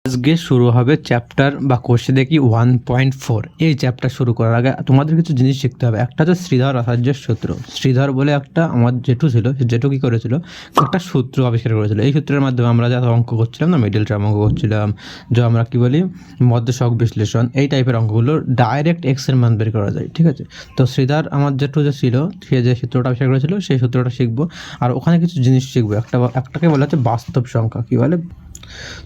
আজকে শুরু হবে চ্যাপ্টার বা কোর্সে দেখি 1.4। এই চ্যাপ্টার শুরু করার আগে তোমাদের কিছু জিনিস শিখতে হবে। একটা হচ্ছে শ্রীধর আচার্যের সূত্র। শ্রীধর বলে একটা আমার জেঠু ছিল, সে জেঠু কী করেছিল, একটা সূত্র আবিষ্কার করেছিল। এই সূত্রের মাধ্যমে আমরা যা অঙ্ক করছিলাম না, মিডল টার্ম অঙ্ক করছিলাম, যে আমরা কী বলি মধ্যশক বিশ্লেষণ, এই টাইপের অঙ্কগুলো ডাইরেক্ট এক্সের মান বের করা যায়। ঠিক আছে, তো শ্রীধর আমার জেঠু যে ছিল, সে যে সূত্রটা আবিষ্কার করেছিল সেই সূত্রটা শিখবো। আর ওখানে কিছু জিনিস শিখবো। একটাকে বলা হচ্ছে বাস্তব সংখ্যা, কী বলে,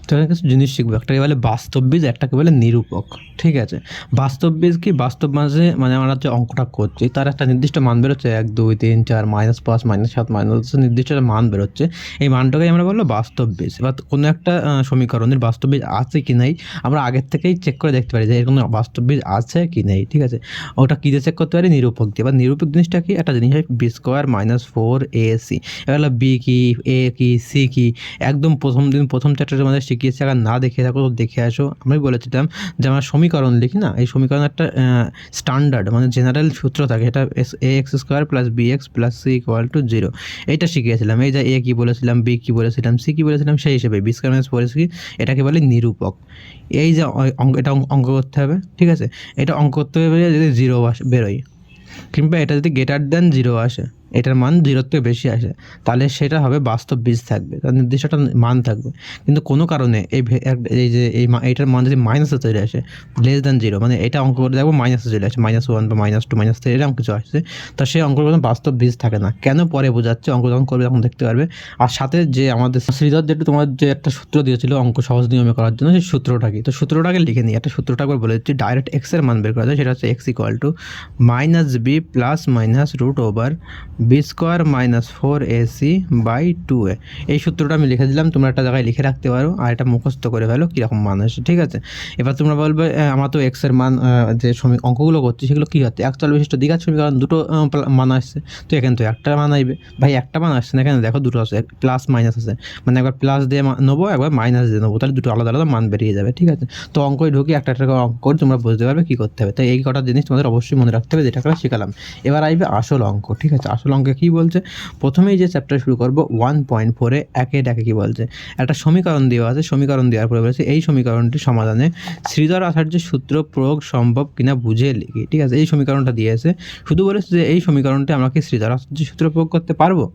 তো এখানে কিছু জিনিস শিখবো। একটাকে বলে বাস্তব বীজ, একটাকে বলে নিরূপক। ঠিক আছে, বাস্তব বীজ কি, বাস্তব মাঝে মানে আমরা যে অঙ্কটা করছি তার একটা নির্দিষ্ট মান বেরোচ্ছে, 1 2 3 4 -5 -7 -10 নির্দিষ্ট একটা মান বেরোচ্ছে। এই মানটাকেই আমরা বললো বাস্তব বীজ। এবার কোনো একটা সমীকরণের বাস্তব বীজ আছে কি নাই আমরা আগের থেকেই চেক করে দেখতে পারি যে এর কোনো বাস্তব বীজ আছে কি নেই। ঠিক আছে, ওটা কী দিয়ে চেক করতে পারি, নিরূপক দিয়ে। এবার নিরূপক জিনিসটা কি, একটা জিনিস হয় বি স্কোয়ার -4ac। এবার বি কি, এ কি, সি কি, একদম প্রথম চ্যাপ্টারের মধ্যে শিখিয়েছি। আগে না দেখে থাকো তো দেখে আসো। আমি বলেছিলাম যে আমরা সমীকরণ লিখি না, এই সমীকরণ একটা স্ট্যান্ডার্ড মানে জেনারেল সূত্র থাকে, এটা ax² + bx + c = 0। এইটা শিখিয়েছিলাম। এই যে এ কী বলেছিলাম, বি কী বলেছিলাম, সি কী বলেছিলাম, সেই হিসেবে b² - 4ac এটাকে বলে নিরূপক। এই যে এটা অঙ্ক করতে হবে। ঠিক আছে, এটা অঙ্ক করতে হবে যদি 0 বেরোয়, কিংবা এটা যদি > 0 আসে, এটার মান 0-র থেকে বেশি আসে, তাহলে সেটা হবে বাস্তব বীজ থাকবে, তার নির্দিষ্ট একটা মান থাকবে। কিন্তু কোনো কারণে এইটার মান যদি মাইনাসে চলে আসে, <0 মানে এটা অঙ্ক করে দেখবো মাইনাসে চলে আসে, -1 বা -2 -3 এরকম কিছু আসছে, তা সেই অঙ্কের কোনো বাস্তব বীজ থাকে না। কেন পরে বোঝাচ্ছে, অঙ্ক যখন করবে তখন দেখতে পারবে। আর সাথে যে আমাদের শ্রীধর যেটা তোমার যে একটা সূত্র দিয়েছিল অঙ্ক সহজ নিয়মে করার জন্য, সেই সূত্রটা কি, তো সূত্রটাকে লিখে নিই। একটা সূত্রটা একবার বলে দিচ্ছি, ডাইরেক্ট এক্সের মান বের করা যায়। সেটা হচ্ছে x = -b ± √b² - 4ac/2a। এই সূত্রটা আমি লিখে দিলাম, তোমরা একটা জায়গায় লিখে রাখতে পারো আর এটা মুখস্থ করে ফেলো কীরকম মান আসে। ঠিক আছে, এবার তোমরা বলবে আমার তো এক্সের মান যে অঙ্কগুলো করছি সেগুলো কী হচ্ছে, একচল বিশিষ্ট দ্বিঘাত সমীকরণ, দুটো মান আসছে, তো এখানে তো একটা মান আইবে। ভাই একটা মান আসছে না, এখানে দেখো দুটো আছে, প্লাস মাইনাস আছে, মানে একবার প্লাস দিয়ে নেবো, একবার মাইনাস দিয়ে নেবো, তাহলে দুটো আলাদা আলাদা মান বেরিয়ে যাবে। ঠিক আছে, তো অঙ্কই ঢুকি একটা একটা করে অঙ্ক করে তোমরা বুঝতে পারবে কী করতে হবে। তাই এই কটা জিনিস তোমাদের অবশ্যই মনে রাখতে হবে, যেটা করে শেখালাম। এবার আসবে আসল অঙ্ক। ঠিক আছে, আসল অঙ্কে কী বলছে, প্রথমেই যে চ্যাপ্টার শুরু করবো 1.4-এ একে ডাকে কী বলছে, একটা সমীকরণ দেওয়া আছে। সমীকরণ দেওয়ার পরে বলেছে এই সমীকরণটি সমাধানে শ্রীধর আচার্যের সূত্র প্রয়োগ সম্ভব কিনা বুঝে লিখি। ঠিক আছে, এই সমীকরণটা দিয়েছে, শুধু বলেছে যে এই সমীকরণটি আমরা কি শ্রীধর আচার্যের সূত্র প্রয়োগ করতে পারবো,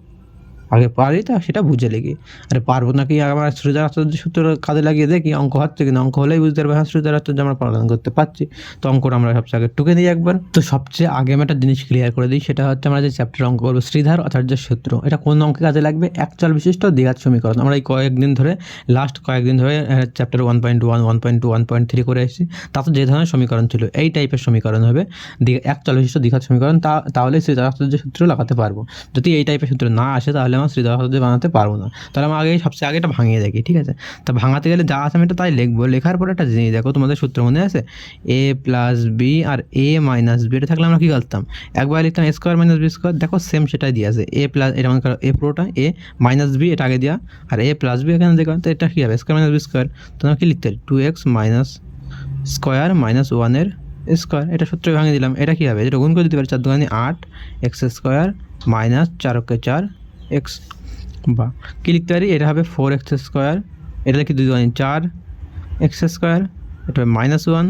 আগে পারি তা সেটা বুঝে লিখি। আরে পারবো নাকি আমার শ্রীধর আচার্য সূত্র কাজে লাগিয়ে দেখি অঙ্ক হচ্ছে কিনা, অঙ্ক হলেই বুঝতে পারবে হ্যাঁ শ্রীধর আচার্য আমরা পালন করতে পারছি। তো অঙ্কটা আমরা সবচেয়ে আগে টুকে নিই একবার। তো সবচেয়ে আগে আমি একটা জিনিস ক্লিয়ার করে দিই, সেটা হচ্ছে আমরা যে চ্যাপ্টার অঙ্ক করবো শ্রীধর আচার্যের সূত্র, এটা কোন অঙ্কে কাজে লাগবে, একচল বিশিষ্ট দ্বিঘাত সমীকরণ। আমরা এই লাস্ট কয়েকদিন ধরে চ্যাপ্টার 1.1 1.2 1.3 করে এসেছি। তাতে যে ধরনের সমীকরণ ছিল এই টাইপের সমীকরণ হবে, একচল বিশিষ্ট দ্বিঘাত সমীকরণ, তাহলে শ্রীধর আচার্যের সূত্র লাগাতে পারবো। যদি এই টাইপের সূত্র না আসে তাহলে আমার শ্রীধর আচার্য বানাতে পারবো না। তাহলে আমার সবচেয়ে আগে এটা ভাঙিয়ে দেখি। ঠিক আছে, তা ভাঙাতে গেলে যা আছে আমি এটা তাই লিখবো। লেখার পরে একটা জিনিস দেখো, তোমাদের সূত্র মনে আছে a + b R a - b, এটা থাকলে আমরা কী করতাম, একবার লিখতাম a² - b²। দেখো সেম সেটাই দিয়ে আছে, এটা মনে করো a পুরোটা, a - b এটা আগে দেওয়া, আর a + b এখানে দেখো, তো এটা কী হবে a² - b²। তোমরা কি লিখতে 2x - স্কোয়ার - 1 এর স্কোয়ার, এটা সূত্র ভাঙিয়ে দিলাম। এটা কী হবে, এটা গুণ করে দিতে পারি, 4 × 8 x² - 4 × 4 x, বা কী লিখতে পারি, এটা হবে 4x², এটা লিখি 2 × 4 x², এটা হবে -1,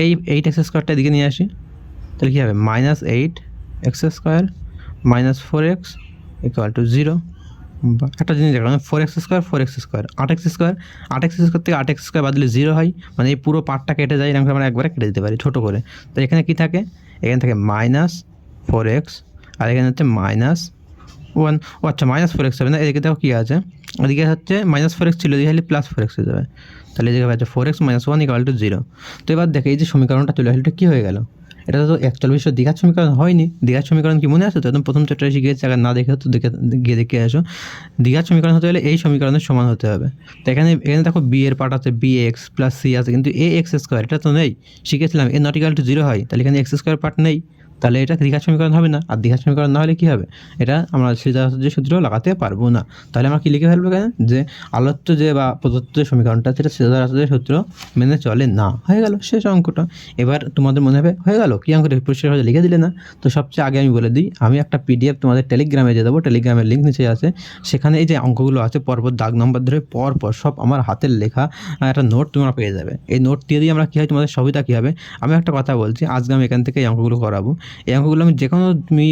এই 8x² এদিকে নিয়ে আসি, তাহলে কী হবে -8x² - 4x = 0। বা একটা জিনিস দেখো, 4x² 8x² থেকে 8x² বাদ দিলে 0 হয়, মানে এই পুরো পার্টটা কেটে যায়, এরকম আমরা একবারে কেটে দিতে পারি ছোটো করে। তো এখানে কী থাকে, এখানে থাকে -4x, আর এখানে হচ্ছে -1। ও আচ্ছা, -4x হবে না, এদিকে দেখো কী আছে, এদিকে হচ্ছে -4x ছিল, এদিকে হলে +4x হয়ে যাবে, তাহলে এদিকে হচ্ছে 4x - 1 = 0। তো এবার দেখো এই যে সমীকরণটা চলে আসলে এটা কী হয়ে গেল, এটা তো একচল বিশিষ্ট দ্বিঘাত সমীকরণ হয়নি। দ্বিঘাত সমীকরণ কি মনে আছে তো, একদম প্রথম চ্যাপ্টারে শিখিয়েছি, আগে না দেখে তো গিয়ে দেখে আসো। দ্বিঘাত সমীকরণ হতে গেলে এই সমীকরণের সমান হতে হবে। তো এখানে দেখো বি এর পার্ট আছে, bx + c আছে, কিন্তু ax² এটা তো নেই, শিখেছিলাম a ≠ 0 হয়, তাহলে এখানে x² পার্ট নেই, তাহলে এটা দ্বিঘাত সমীকরণ হবে না, আর দ্বিঘাত সমীকরণ না হলে কী হবে, এটা আমরা শ্রীধর আচার্যের সূত্র লাগাতে পারবো না। তাহলে আমরা কী লিখে ফেলবো কেন, যে আলোচ্য যে বা প্রদত্ত যে সমীকরণটা সেটা শ্রীধর আচার্যের সূত্র মেনে চলে না। হয়ে গেল শেষ অঙ্কটা। এবার তোমাদের মনে হবে হয়ে গেল, কী অঙ্কটা পরিষ্কার হয়ে লিখে দিলে না। তো সবচেয়ে আগে আমি বলে দিই, আমি একটা PDF তোমাদের টেলিগ্রামে দিয়ে দেবো, টেলিগ্রামের লিঙ্ক নিচে আছে, সেখানে এই যে অঙ্কগুলো আছে পরপর দাগ নম্বর ধরে পরপর সব আমার হাতের লেখা একটা নোট তোমরা পেয়ে যাবে। এই নোট দিয়ে দিয়ে আমরা কী হয় তোমাদের সুবিধা কী হবে, আমি একটা কথা বলছি, আজকে আমি এখান থেকে এই অঙ্কগুলো করাবো। এই অঙ্কগুলো আমি যে কোনো তুমি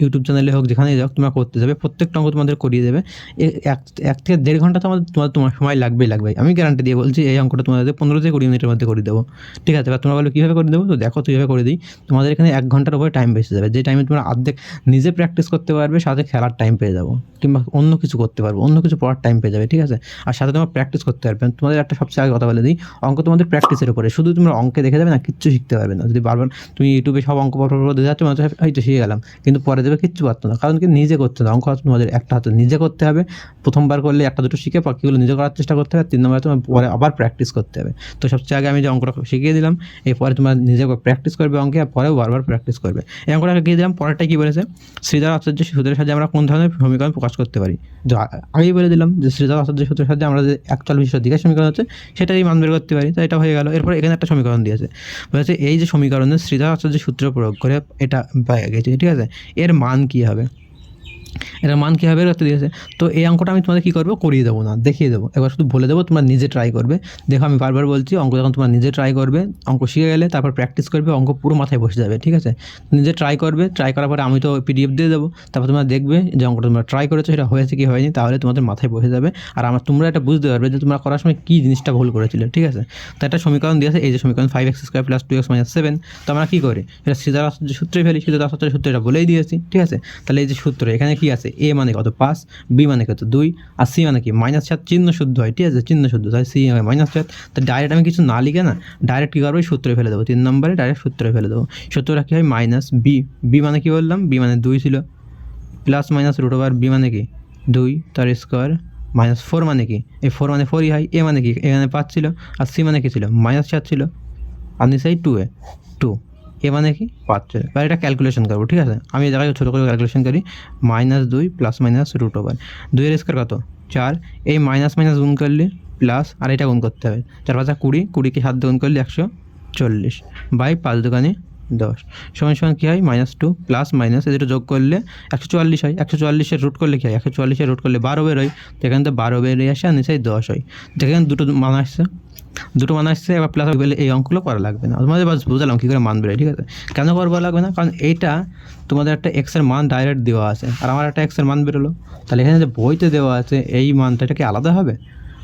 ইউটিউব চ্যানেলে হোক যেখানেই যাও তোমরা করতে যাবে, প্রত্যেকটা অঙ্ক তোমাদের করিয়ে দেবে। এক থেকে 1.5 ঘন্টা তোমার সময় লাগবেই। আমি গ্যারান্টি দিয়ে বলছি এই অঙ্কটা তোমাদের 15 থেকে 20 মিনিটের মধ্যে করে দেবো। ঠিক আছে, এবার তোমরা বলো কীভাবে করে দেবো, তো দেখো কীভাবে করে দিই। তোমাদের এখানে 1 ঘন্টার উপরে টাইম বেঁচে যাবে, যে টাইমে তোমরা অর্ধেক নিজে প্র্যাকটিস করতে পারবে, সাথে খেলার টাইম পেয়ে যাবো, কিংবা অন্য কিছু করতে পারবো, অন্য কিছু পড়ার টাইম পেয়ে যাবে। ঠিক আছে, আর সাথে তোমার প্র্যাকটিস করতে পারবে। তোমাদের একটা সবচেয়ে আগে কথা বলে দিই, অঙ্ক তোমাদের প্র্যাকটিসের উপরে, শুধু তোমরা অঙ্কে দেখে যাবে না, কিচ্ছু শিখতে পারবে না। যদি বারবার তুমি ইউটিউবে সব অঙ্ক পড়তে দিয়ে যাচ্ছ, মানে হয়তো শিখে গেলাম, কিন্তু পরে দেবে কিচ্ছু পারতো না, কারণ কি নিজে করতে হবে। অঙ্ক তোমাদের একটা হাতে নিজে করতে হবে, প্রথমবার করলে একটা দুটো শিখে বাকিগুলো নিজে করার চেষ্টা করতে হবে, 3 নম্বরে তোমার পরে আবার প্র্যাকটিস করতে হবে। তো সবচেয়ে আগে আমি যে অঙ্কটা শিখিয়ে দিলাম, এরপরে তোমরা নিজে প্র্যাকটিস করবে অঙ্কে, আর পরেও বারবার প্র্যাকটিস করবে। এই অঙ্কটা শিখিয়ে দিলাম। পরেরটা কী বলেছে, শ্রীধর আচার্যের সূত্রের সাহায্যে আমরা কোন ধরনের সমীকরণ প্রকাশ করতে পারি। আগেই বলে দিলাম যে শ্রীধর আচার্যের সূত্রের সাহায্যে আমরা যে একচল বিশিষ্ট দ্বিঘাত সমীকরণ হচ্ছে সেটাই মান বের করতে পারি। তো এটা হয়ে গেল। এরপর এখানে একটা সমীকরণ দিয়েছে, বলেছে এই যে সমীকরণে শ্রীধর আচার্যের সূত্র প্রয়োগ করে এটা পেয়ে গেছে। ঠিক আছে, এর মান কী হবে, এটার মান কীভাবে করতে দিয়েছে। তো এই অঙ্কটা আমি তোমাদের কী করবো, করিয়ে দেবো না, দেখিয়ে দেবো, এবার শুধু বলে দেবো, তোমরা নিজে ট্রাই করবে। দেখো আমি বারবার বলছি, অঙ্ক যখন তোমরা নিজে ট্রাই করবে, অঙ্ক শিখে গেলে তারপর প্র্যাকটিস করবে, অঙ্ক পুরো মাথায় বসে যাবে। ঠিক আছে, নিজে ট্রাই করবে, ট্রাই করার পরে আমি তো PDF দিয়ে দেবো, তারপর তোমরা দেখবে যে অঙ্কটা তোমরা ট্রাই করেছো সেটা হয়েছে কি হয়নি, তাহলে তোমাদের মাথায় বসে যাবে। আর তোমরা এটা বুঝতে পারবে যে তোমরা করার সময় কী জিনিসটা ভুল করেছিলে। ঠিক আছে, তো একটা সমীকরণ দিয়েছে, এই যে সমীকরণ 5x² + 2x - 7, তো আমরা কী করি, এটা শ্রীধর আচার্যের সূত্রে ফেলি, শ্রীধর আচার্যের সূত্র এটা বলেই দিয়েছি। ঠিক আছে, তাহলে এই যে সূত্র এখানে কী আছে, a মানে কত 5, b মানে কত 2, আর c মানে কি -7, চিহ্ন শুদ্ধ হয়। ঠিক আছে, চিহ্ন শুদ্ধ, তাই c হয় -7। তো ডাইরেক্ট আমি কিছু না লিখে না, ডাইরেক্ট কী করবো, সূত্রে ফেলে দেবো, 3 নম্বরে ডাইরেক্ট সূত্রে ফেলে দেবো। সূত্রটা কী হয়, -b, b মানে কি বললাম, b মানে 2 ছিল, প্লাস মাইনাস √b মানে কি 2 তার স্কোয়ার, -4 মানে কি, এই 4 মানে 4ই হয়। a মানে কি, এখানে 5 ছিল, আর c মানে কি ছিল, -7 ছিল, আর নিচে 2 এ মানে কি 5 ছিল। এবার এটা ক্যালকুলেশন করবো। ঠিক আছে, আমি এই জায়গায় ছোটো করে ক্যালকুলেশন করি, -2 প্লাস মাইনাস √2 এর স্কোয়ার কত 4, এই মাইনাস মাইনাস গুণ করলে প্লাস, আর এটা গুণ করতে হবে, 4 × 5 = 20, 20কে 7 দিয়ে গুণ করলে 140, বাই 5 × 2 = 10, সমান কী হয়, -2 প্লাস মাইনাস এই দুটো যোগ করলে 140 হয়। 140-এর রুট করলে কী হয়, 140-এর রুট করলে 12 বের হয়, তো এখান থেকে 12 বেরিয়ে আসে, আর নিচে 10 হয়। যেখানে দুটো মান আসছে, এবার প্লাস বলে এই অঙ্কগুলো করা লাগবে না, তোমাদের বাস বুঝলাম কী করে মান বেরোয়। ঠিক আছে, কেন করবো লাগবে না, কারণ এইটা তোমাদের একটা এক্সের মান ডাইরেক্ট দেওয়া আছে, আর আমার একটা এক্সের মান বেরোলো, তাহলে এখানে যে বইতে দেওয়া আছে এই মানটা, এটা কি আলাদা হবে,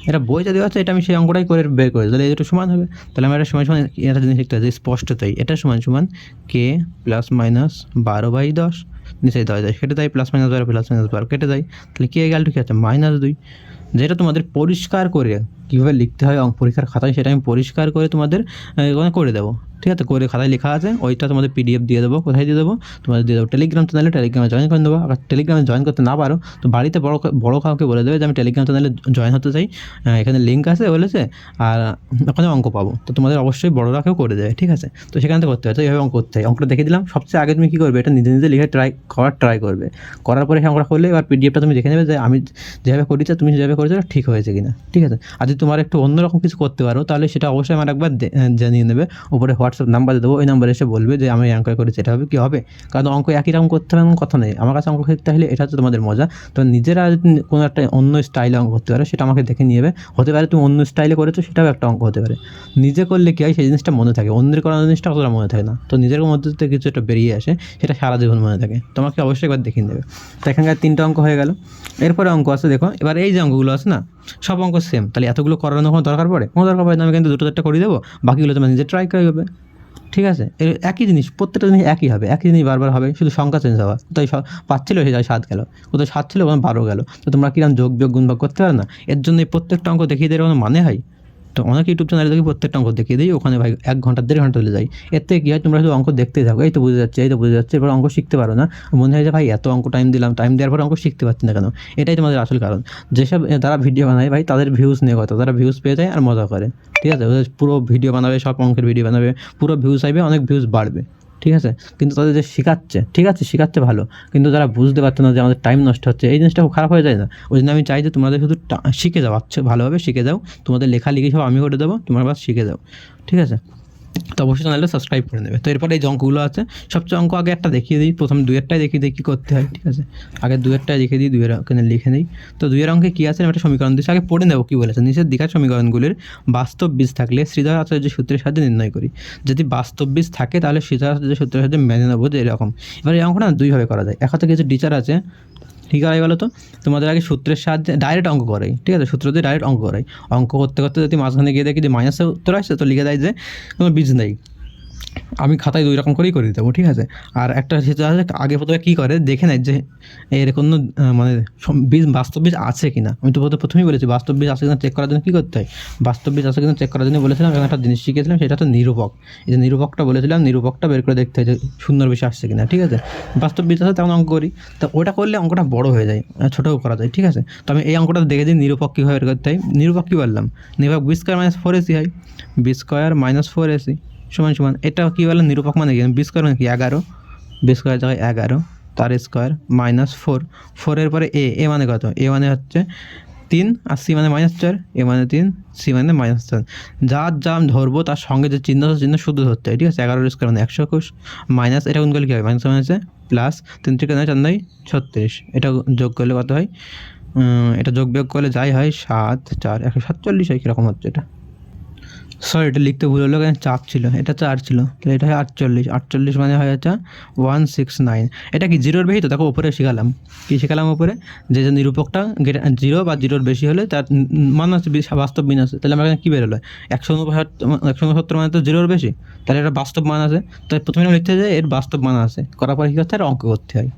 এটা বইতে দেওয়া আছে, এটা আমি সেই অঙ্কটাই করে বের করি, তাহলে এটা সমান হবে। তাহলে আমরা এটা সমান একটা জিনিস শিখতে হবে, স্পষ্টতই এটা সমান k ± 12/10, নিচে 10 কেটে দেয়, প্লাস মাইনাস 12 কেটে দেয়, তাহলে k = কী আছে, -2। যেটা তোমাদের পরিষ্কার করে কীভাবে লিখতে হয় পরীক্ষার খাতায়, সেটা আমি পরিষ্কার করে তোমাদের করে দেবো। ঠিক আছে, করে খাতায় লেখা আছে, ওইটা তোমাদের PDF দিয়ে দেবো। কোথায় দিয়ে দেবো, তোমাদের দিয়ে দেবো টেলিগ্রাম চ্যানেলে, টেলিগ্রামে জয়েন করে দেবো। আবার টেলিগ্রামে জয়েন করতে না পারো তো বাড়িতে বড় কাউকে বলে দেবে যে আমি টেলিগ্রাম চ্যানেলে জয়েন হতে চাই, এখানে লিঙ্ক আছে বলেছে, আর ওখানে অঙ্ক পাবো, তো তোমাদের অবশ্যই বড়রাকেও করে দেবে। ঠিক আছে, তো সেখান থেকে করতে হয়, তো এইভাবে অঙ্ক করতে হয়। অঙ্কটা দেখে দিলাম, সবচেয়ে আগে তুমি কী করবে, এটা নিজে নিজে লিখে ট্রাই করবে, করার পরে অঙ্কটা করলে এবার PDFটা তুমি দেখে নেবে যে আমি যেভাবে করেছি, তুমি যেভাবে করেছো ঠিক হয়েছে কিনা। ঠিক আছে, আর যদি তোমার একটু অন্যরকম কিছু করতে পারো, তাহলে সেটা অবশ্যই আমার একবার জানিয়ে নেবে, উপরে হোয়াটসঅ্যাপ নাম্বার দেবো, ওই নাম্বারে এসে বলবে যে আমি অঙ্ক করেছি, এটা হবে কি হবে, কারণ অঙ্ক একই রকম করতে হবে এমন কথা নেই। আমার কাছে অঙ্ক করতে হলে এটা হচ্ছে তোমাদের মজা, তো নিজেরা যদি কোনো একটা অন্য স্টাইলে অঙ্ক করতে পারো, সেটা আমাকে দেখে নিয়ে যাবে। হতে পারে তুমি অন্য স্টাইলে করেছো, সেটাও একটা অঙ্ক হতে পারে। নিজে করলে কী হয়, সেই জিনিসটা মনে থাকে, অন্যের করানো জিনিসটা অতটা মনে থাকে না, তো নিজের মধ্যে থেকে কিছু একটা বেরিয়ে আসে, সেটা সারা জীবন মনে থাকে। তোমাকে অবশ্যই একবার দেখিয়ে নেবে। তো এখানকার 3টা অঙ্ক হয়ে গেল। এরপরে অঙ্ক আছে, দেখো এবার এই যে অঙ্কগুলো আছে না, সব অঙ্ক সেম, তাহলে এতগুলো করানোর কোনো দরকার পড়ে না, আমি কিন্তু 2-4টা করে দেবো, বাকিগুলো তোমরা নিজে ট্রাই করে দেবে। ঠিক আছে, একই জিনিস, প্রত্যেকটা জিনিস একই হবে, একই জিনিস বারবার হবে, শুধু সংখ্যা চেঞ্জ হওয়া। কোথায় 5 ছিল সে যায় 7 গেল, কোথায় 7 ছিল ওখানে 12 গেল, তো তোমরা কিরকম যোগ বিয়োগ গুণ ভাগ করতে পারো না, এর জন্য এই প্রত্যেকটা অঙ্ক দেখিয়ে দেওয়ার কোনো মানে হয়। তো অনেক ইউটিউব চ্যানেলে দেখি প্রত্যেকটা অঙ্ক দেখিয়ে দিই, ওখানে ভাই 1 ঘন্টা 1.5 ঘন্টা চলে যায়। এর থেকে কী হয়, তোমরা শুধু অঙ্ক দেখতেই থাকো, এই তো বুঝে যাচ্ছে, এবার অঙ্ক শিখতে পারো না, মনে হয় যে ভাই এত অঙ্ক টাইম দেওয়ার পর অঙ্ক শিখতে পারছি না কেন। এটাই তোমাদের আসল কারণ। যেসব তারা ভিডিও বানায় ভাই, তাদের ভিউজ নিয়ে কথা, তারা ভিউজ পেয়ে যায় আর মজা করে। ঠিক আছে, পুরো ভিডিও বানাবে, সব অঙ্কের ভিডিও বানাবে, পুরো ভিউজ আসবে, অনেক ভিউজ বাড়বে। ঠিক আছে, কিন্তু তাদের যে শেখাচ্ছে, ঠিক আছে শেখাচ্ছে ভালো, কিন্তু যারা বুঝতে পারছে না যে আমাদের টাইম নষ্ট হচ্ছে, এই জিনিসটা খুব খারাপ হয়ে যায় না? ওই জন্য আমি চাই যে তোমাদের শুধু শিখে যাও, আচ্ছা ভালোভাবে শিখে যাও, তোমাদের লেখালেখি সব আমি করে দেবো, তোমার বাস শিখে যাও, ঠিক আছে? তো অবশ্যই চ্যানেলটা সাবস্ক্রাইব করে নেবে। তো এরপরে এই যে অঙ্কগুলো আছে, সবচেয়ে অঙ্ক আগে একটা দেখিয়ে দিই, প্রথম দুইয়েরটাই দেখিয়ে দিই কী করতে হয়, ঠিক আছে? আগে দুইয়েরটাই দেখিয়ে দিই, দুইয়ের ওখানে লিখে নিই। তো দুইয়ের অঙ্কে কী আছে, আমি একটা সমীকরণ দিচ্ছি, আগে পড়ে নেবো কী বলেছে। নিচের দিকের সমীকরণগুলির বাস্তব বীজ থাকলে শ্রীধর আচার্য সূত্রের সাহায্যে নির্ণয় করি। যদি বাস্তব বীজ থাকে তাহলে শ্রীধর আচার্য সূত্রের সাহায্যে মেনে নেবো, যে এরকম। এবার এই অঙ্কটা দুইভাবে করা যায়। এক হাতে কিছু টিচার আছে, ঠিক আছে, বলো তো তোমাদের আগে সূত্রের সাহায্যে ডাইরেক্ট অঙ্ক করাই, ঠিক আছে? সূত্র দিয়ে ডাইরেক্ট অঙ্ক করাই, অঙ্ক করতে করতে যদি মাঝখানে গিয়ে দেখি যে মাইনাসে উত্তর আসছে, তো লিখে দেয় যে কোনো বীজ নেই। আমি খাতায় দুই রকম করেই করে দেবো, ঠিক আছে? আর একটা সেটা আছে, আগে প্রথমে কী করে দেখে নেয় যে এর কোনো মানে বীজ, বাস্তব বীজ আছে কি না। আমি তো প্রথমেই বলেছি বাস্তব বীজ আছে কিনা চেক করার জন্য কী করতে হয়, বাস্তব বীজ আছে কিনা চেক করার জন্য বলেছিলাম। এবং একটা জিনিস শিখেছিলাম, সেটা হচ্ছে নিরূপক। এই যে নিরূপকটা বলেছিলাম, নিরূপকটা বের করে দেখতে হয় যে শূন্যর বেশি আসছে কিনা, ঠিক আছে? বাস্তব বীজ আছে তেমন অঙ্ক করি, তো ওটা করলে অঙ্কটা বড় হয়ে যায়, ছোটোও করা যায়, ঠিক আছে? তো আমি এই অঙ্কটা দেখে দিই নিরূপক কীভাবে বের করতে হয়। নিরূপক কী বললাম, নিরূপক বি স্কোয়ার মাইনাস 4ac হয়, বি স্কোয়ার মাইনাস 4ac সমান সমান, এটা কী বললাম নিরূপক মানে কি, বি স্কোয়ার মানে কি 11, বি স্কোয়ার জায়গায় 11 তার স্কোয়ার মাইনাস 4, 4-এর পরে এ মানে কত, এ মানে হচ্ছে 3, আর সি মানে -4, এ মানে 3, সি মানে -4। যার যা ধরবো তার সঙ্গে যে চিহ্ন শুদ্ধ ধরতে হয়, ঠিক আছে? 11 স্কোয়ার মানে 121 মাইনাস, এটা গুণ করলে কী হয়, মাইনাস মানে প্লাস 3 থেকে 9 4 9 36, এটা যোগ করলে কত হয়, এটা যোগ বিয়োগ করলে যাই হয় 7 4 147 হয়, কীরকম হচ্ছে এটা, সরি এটা লিখতে ভুল হলো, কারণ 4 ছিল, এটা 4 ছিল, তাহলে এটা হয় 48, 48 মানে হয় হচ্ছে 169। এটা কি জিরোর বেশি? তো দেখো উপরে শিখালাম, কী শিখালাম উপরে, যে নিরূপকটা 0 বা 0-র বেশি হলে তার মান আছে বাস্তব মান আছে। তাহলে আমার এখানে কী বেরোলো, 169 মানে তো 0-র বেশি, তাহলে এটা বাস্তব মান আছে। তাই প্রথমে লিখতে হয় যে এর বাস্তব মান আছে, করার পরে কী করতে হয়, অঙ্ক করতে হয়।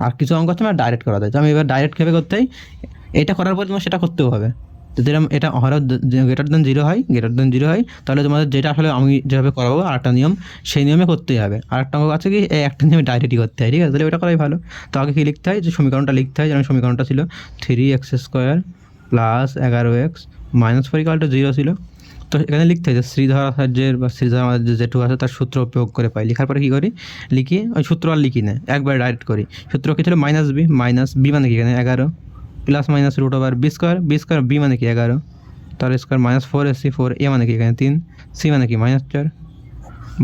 আর কিছু অঙ্ক আছে আমার ডাইরেক্ট করা যায়, তো আমি এবার ডাইরেক্ট কীভাবে করতে হয়, এটা করার পর তোমার সেটা করতেও হবে। তো যেরকম এটা হঠাৎ গ্রেটার দেন জিরো হয়, তাহলে তোমাদের যেটা আসলে আমি যেভাবে করাবো আর একটা নিয়ম, সেই নিয়মে করতেই হবে। আর একটা অঙ্ক আছে কি, এই একটা নিয়মে ডাইরেক্টই করতে হয়, ঠিক আছে? তাহলে ওটা করাই ভালো। তো আগে কী লিখতে হয়, যে সমীকরণটা লিখতে হয়, যেমন সমীকরণটা ছিল 3x² প্লাস 11x মাইনাস 4 = 0 ছিল। তো এখানে লিখতে হয় যে শ্রীধর আচার্যের বা শ্রীধর আমাদের যে জেঠু আছে তার সূত্র প্রয়োগ করে পাই। লেখার পরে কী করি, লিখি ওই সূত্র আর লিখি না, একবার ডাইরেক্ট করি। সূত্র কী ছিল, মাইনাস বি মানে কি এখানে 11 plus minus root over B square B মানে কি 11 তার স্কোয়ার মাইনাস 4ac 4 এ মানে কি এখানে 3 সি মানে কি -4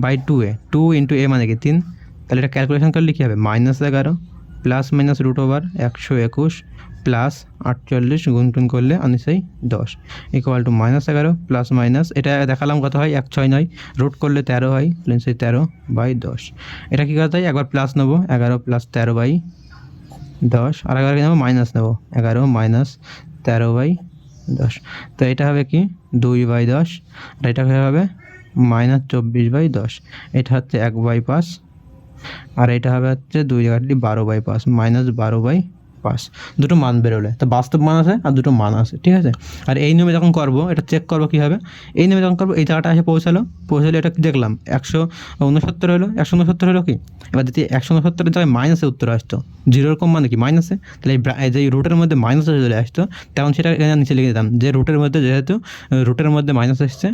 বাই 2a 2 ইন্টু এ মানে কি 3। তাহলে এটা ক্যালকুলেশন করলে কী হবে, -11 plus minus root over 121 plus 48 গুণ করলে আনিসাই 10 ইকুয়াল টু -11 প্লাস মাইনাস, এটা দেখালাম কত হয় 169, রুট করলে 13 হয়, সেই 13/10। এটা কী করতে হয়, একবার প্লাস নেবো 11 প্লাস 13/10, আর একবার কি নেবো মাইনাস নেবো 11 মাইনাস 13/10। তো এটা হবে কি 2/10, আর এটা হবে -24/10, এটা হচ্ছে 1/5, আর এটা হবে হচ্ছে 2 × 12/5 -12/5, দুটো মান বেরোলে। তো বাস্তব মান আছে আর দুটো মান আছে, ঠিক আছে? আর এই নিয়মে যখন করবো, এটা চেক করবো কী হবে, এই নিয়মে যখন করবো এই জায়গাটা এসে পৌঁছালো, এটা কি দেখলাম 169 হলো, 169 হলো কি, এবার যদি 169-এর জায়গায় মাইনাসে উত্তর আসতো, 0-এর কম মানে কি মাইনাসে, তাহলে এই যে রুটের মধ্যে মাইনাসে চলে আসতো, তেমন সেটা এখানে নিচে লিখে দিতাম যে রুটের মধ্যে, যেহেতু রুটের মধ্যে মাইনাস এসছে,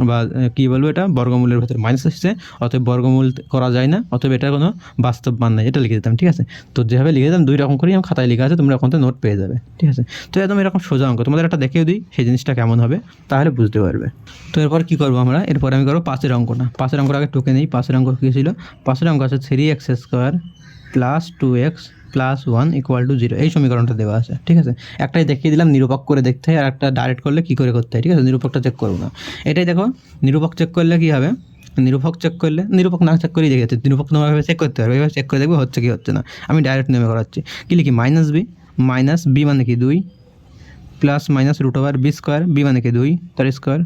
বা কী বলবো, এটা বর্গমূলের ভেতরে মাইনাস এসছে, অতএব বর্গমূল করা যায় না, অতএব এটা কোনো বাস্তব মান নেই, এটা লিখে দিতাম, ঠিক আছে? তো যেভাবে লিখে দিতাম দুই রকম করেই আমার খাতায় লেখা আছে, তোমরা এখন তো নোট পেয়ে যাবে, ঠিক আছে? তো একদম এরকম সোজা অঙ্ক, তোমাদের একটা দেখেও দিই সেই জিনিসটা কেমন হবে, তাহলে বুঝতে পারবে। তো এরপর কী করবো আমরা, এরপর আমি করবো পাশের অঙ্কটা। পাশের অঙ্কটা আগে টুকে নেই, পাশের অঙ্ক কী ছিল, পাশের অঙ্ক আছে 3x² প্লাস 2x প্লাস 1 = 0, এই সমীকরণটা দেওয়া আছে, ঠিক আছে? একটাই দেখিয়ে দিলাম নিরূপক করে দেখতে হয়, আর একটা ডাইরেক্ট করলে কী করে করতে হয়, ঠিক আছে? নিরূপকটা চেক করবো না, এটাই দেখো নিরূপক চেক করলে কী হবে, নিরূপক চেক করলে, নিরূপক না চেক করেই দেখেছি, নিরূপক তোমাভাবে চেক করতে হবে, এইভাবে চেক করে দেখবে হচ্ছে কি হচ্ছে না। আমি ডাইরেক্ট নেমে করাচ্ছি, কী লিখি, বি মানে কি 2 plus minus root over B square, B মানে কি 2 তার স্কোয়ার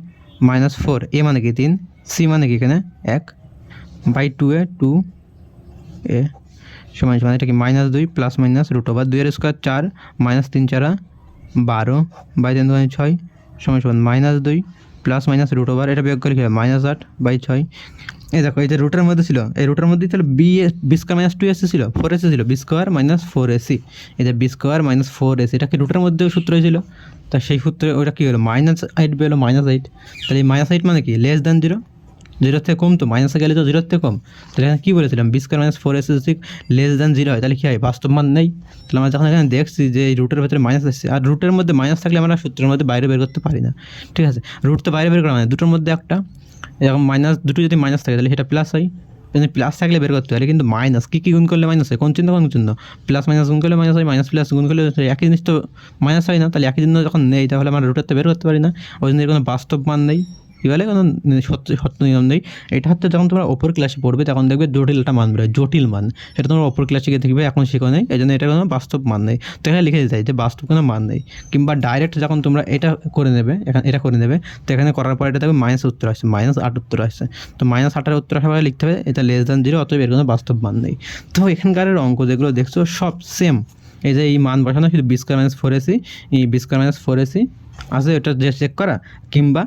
-4 এ মানে কি 3 সি মানে কি এখানে 1/2a 2a সমান সমান, এটা কি -2 প্লাস মাইনাস রুট ওভার 2-এর স্কোয়ার 4 -3 4 12 বাই 3 2 6 সমান সমান -2 প্লাস মাইনাস রুট ওভার, এটা বিয়োগ করে কী হবে -8/6। এই দেখো এই যে রুটের মধ্যে ছিল, এই রুটের মধ্যেই তাহলে বি স্কোয়ার -2ac ছিল, 4ac ছিল, বি স্কোয়ার -4ac, এই যে বি স্কোয়ার -4ac, এটা কি রুটের মধ্যেও সূত্র ছিল, তা সেই সূত্রে ওইটা কী হলো -8 বেরোলো, -8, তাহলে এই -8 মানে কি লেস দ্যান 0, জিরোর থেকে কম, তো মাইনাসে গেলে তো জিরোর থেকে কম। তাহলে এখানে কী বলেছিলাম, b square minus 4ac less than 0 হয়, তাহলে কী হয়, বাস্তব মান নেই। তাহলে আমরা যখন এখানে দেখছি যে এই রুটের ভেতরে মাইনাস আসছে, আর রুটের মধ্যে মাইনাস থাকলে আমরা সূত্রের মধ্যে বাইরে বের করতে পারি না, ঠিক আছে। রুট তো বাইরে বের করা মানে দুটোর মধ্যে একটা, এরকম মাইনাস দুটো যদি মাইনাস থাকে তাহলে সেটা প্লাস হয়, কিন্তু প্লাস থাকলে বের করতে পারে, কিন্তু মাইনাস কী গুণ করলে মাইনাস হয়, কোন চিহ্ন কোন চিহ্ন, প্লাস মাইনাস গুণ করলে মাইনাস হয়, মাইনাস প্লাস গুণ করলে একই জিনিস তো মাইনাস হয় না, তাহলে একই জিনিস যখন নেই তাহলে আমরা রুটের তো বের করতে পারি না, ওই জন্য কোনো বাস্তব মান নেই, কী বলে কোনো সত্য নিয়ম নেই। এটা হচ্ছে যখন তোমরা ওপর ক্লাসে পড়বে তখন দেখবে জটিলটা মান বেরোয়, জটিল মান, সেটা তোমরা ওপর ক্লাসে গিয়ে দেখবে, এখন শেখো নেই, এই জন্য এটা কোনো বাস্তব মান নেই। তো এখানে লিখে দিতে চাই যে বাস্তব কোনো মান নেই। কিংবা ডাইরেক্ট যখন তোমরা এটা করে নেবে, এটা করে নেবে, তো এখানে করার পর এটা দেখবে মাইনাস উত্তর আসছে, -8 উত্তর আসছে, তো -8-এর উত্তর আসলে লিখতে হবে এটা লেস দ্যান 0, অতএব এর কোনো বাস্তব মান নেই। তো এখানকার অঙ্ক যেগুলো দেখছো সব সেম, এই যে এই মান বসানো, শুধু বি স্কোয়ার মাইনাস 4ac, এই বি স্কোয়ার মাইনাস 4ac আছে এটা যে চেক করা, কিংবা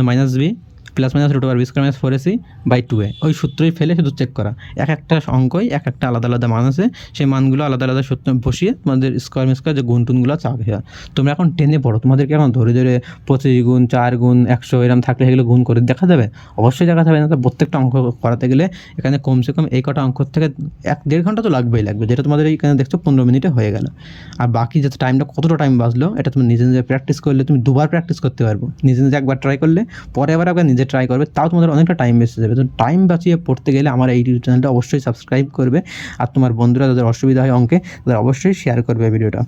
minus b plus minus root over B square minus 4ac by 2a, ওই সূত্রই ফেলে শুধু চেক করা। একটা অঙ্কই একটা আলাদা আলাদা মান আছে, সেই মানগুলো আলাদা আলাদা সূত্র বসিয়ে তোমাদের স্কোয়ার স্কোয়ার যে গুণ টুনগুলো চাক হয়ে, তোমরা এখন 10-এ পড়ো, তোমাদেরকে এখন ধরে ধরে 25 গুণ 4 গুণ 100 এরকম থাকলে সেগুলো গুণ করে দেখা যাবে? অবশ্যই দেখা যাবে না। তো প্রত্যেকটা অঙ্ক করাতে গেলে এখানে কমসে কম এই কটা অঙ্ক থেকে 1-1.5 ঘন্টা তো লাগবেই, যেটা তোমাদের এইখানে দেখছো 15 মিনিটে হয়ে গেল। আর বাকি যে টাইমটা কতটা টাইম বাঁচলো এটা তুমি নিজে নিজে প্র্যাকটিস করলে তুমি দুবার প্র্যাকটিস করতে পারবো, নিজে নিজে একবার ট্রাই করলে পরে আবার নিজে ট্রাই করবে, তাও তোমাদের অনেকটা টাইম বেঁচে যাবে। তো টাইম বাঁচিয়ে পড়তে গেলে আমার এই ইউটিউব চ্যানেলটা অবশ্যই সাবস্ক্রাইব করবে, আর তোমার বন্ধুরা যাদের অসুবিধা হয় অঙ্কে তাদের অবশ্যই শেয়ার করবে ভিডিওটা।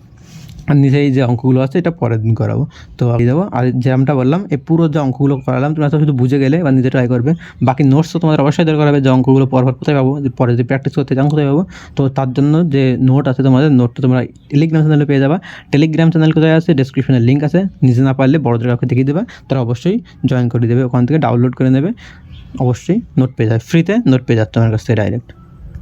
আর নিজেই যে অঙ্কগুলো আছে এটা পরের দিন করাবো, তো আমি দেবো। আর যেমনটা বললাম এই পুরো যে অঙ্কগুলো করালাম তোমরা তো শুধু বুঝে গেলে বা নিজে ট্রাই করবে, বাকি নোটস তো তোমাদের অবশ্যই দরকার হবে, যে অঙ্কগুলো পরপর কোথায় পাবো, যে পরে যদি প্র্যাকটিস করতে চাও কোথায় পাবো। তো তার জন্য যে নোট আছে তোমাদের, নোটটা তোমরা টেলিগ্রাম চ্যানেলে পেয়ে যাবা। টেলিগ্রাম চ্যানেল কোথায় আছে, ডেসক্রিপশনে লিঙ্ক আছে, নিজে না পারলে বড়দের কাউকে দেখিয়ে দেবে, তারা অবশ্যই জয়েন করে দেবে, ওখান থেকে ডাউনলোড করে নেবে, অবশ্যই নোট পেয়ে যাবে, ফ্রিতে নোট পেয়ে যাচ্ছে আমার কাছ থেকে ডাইরেক্ট।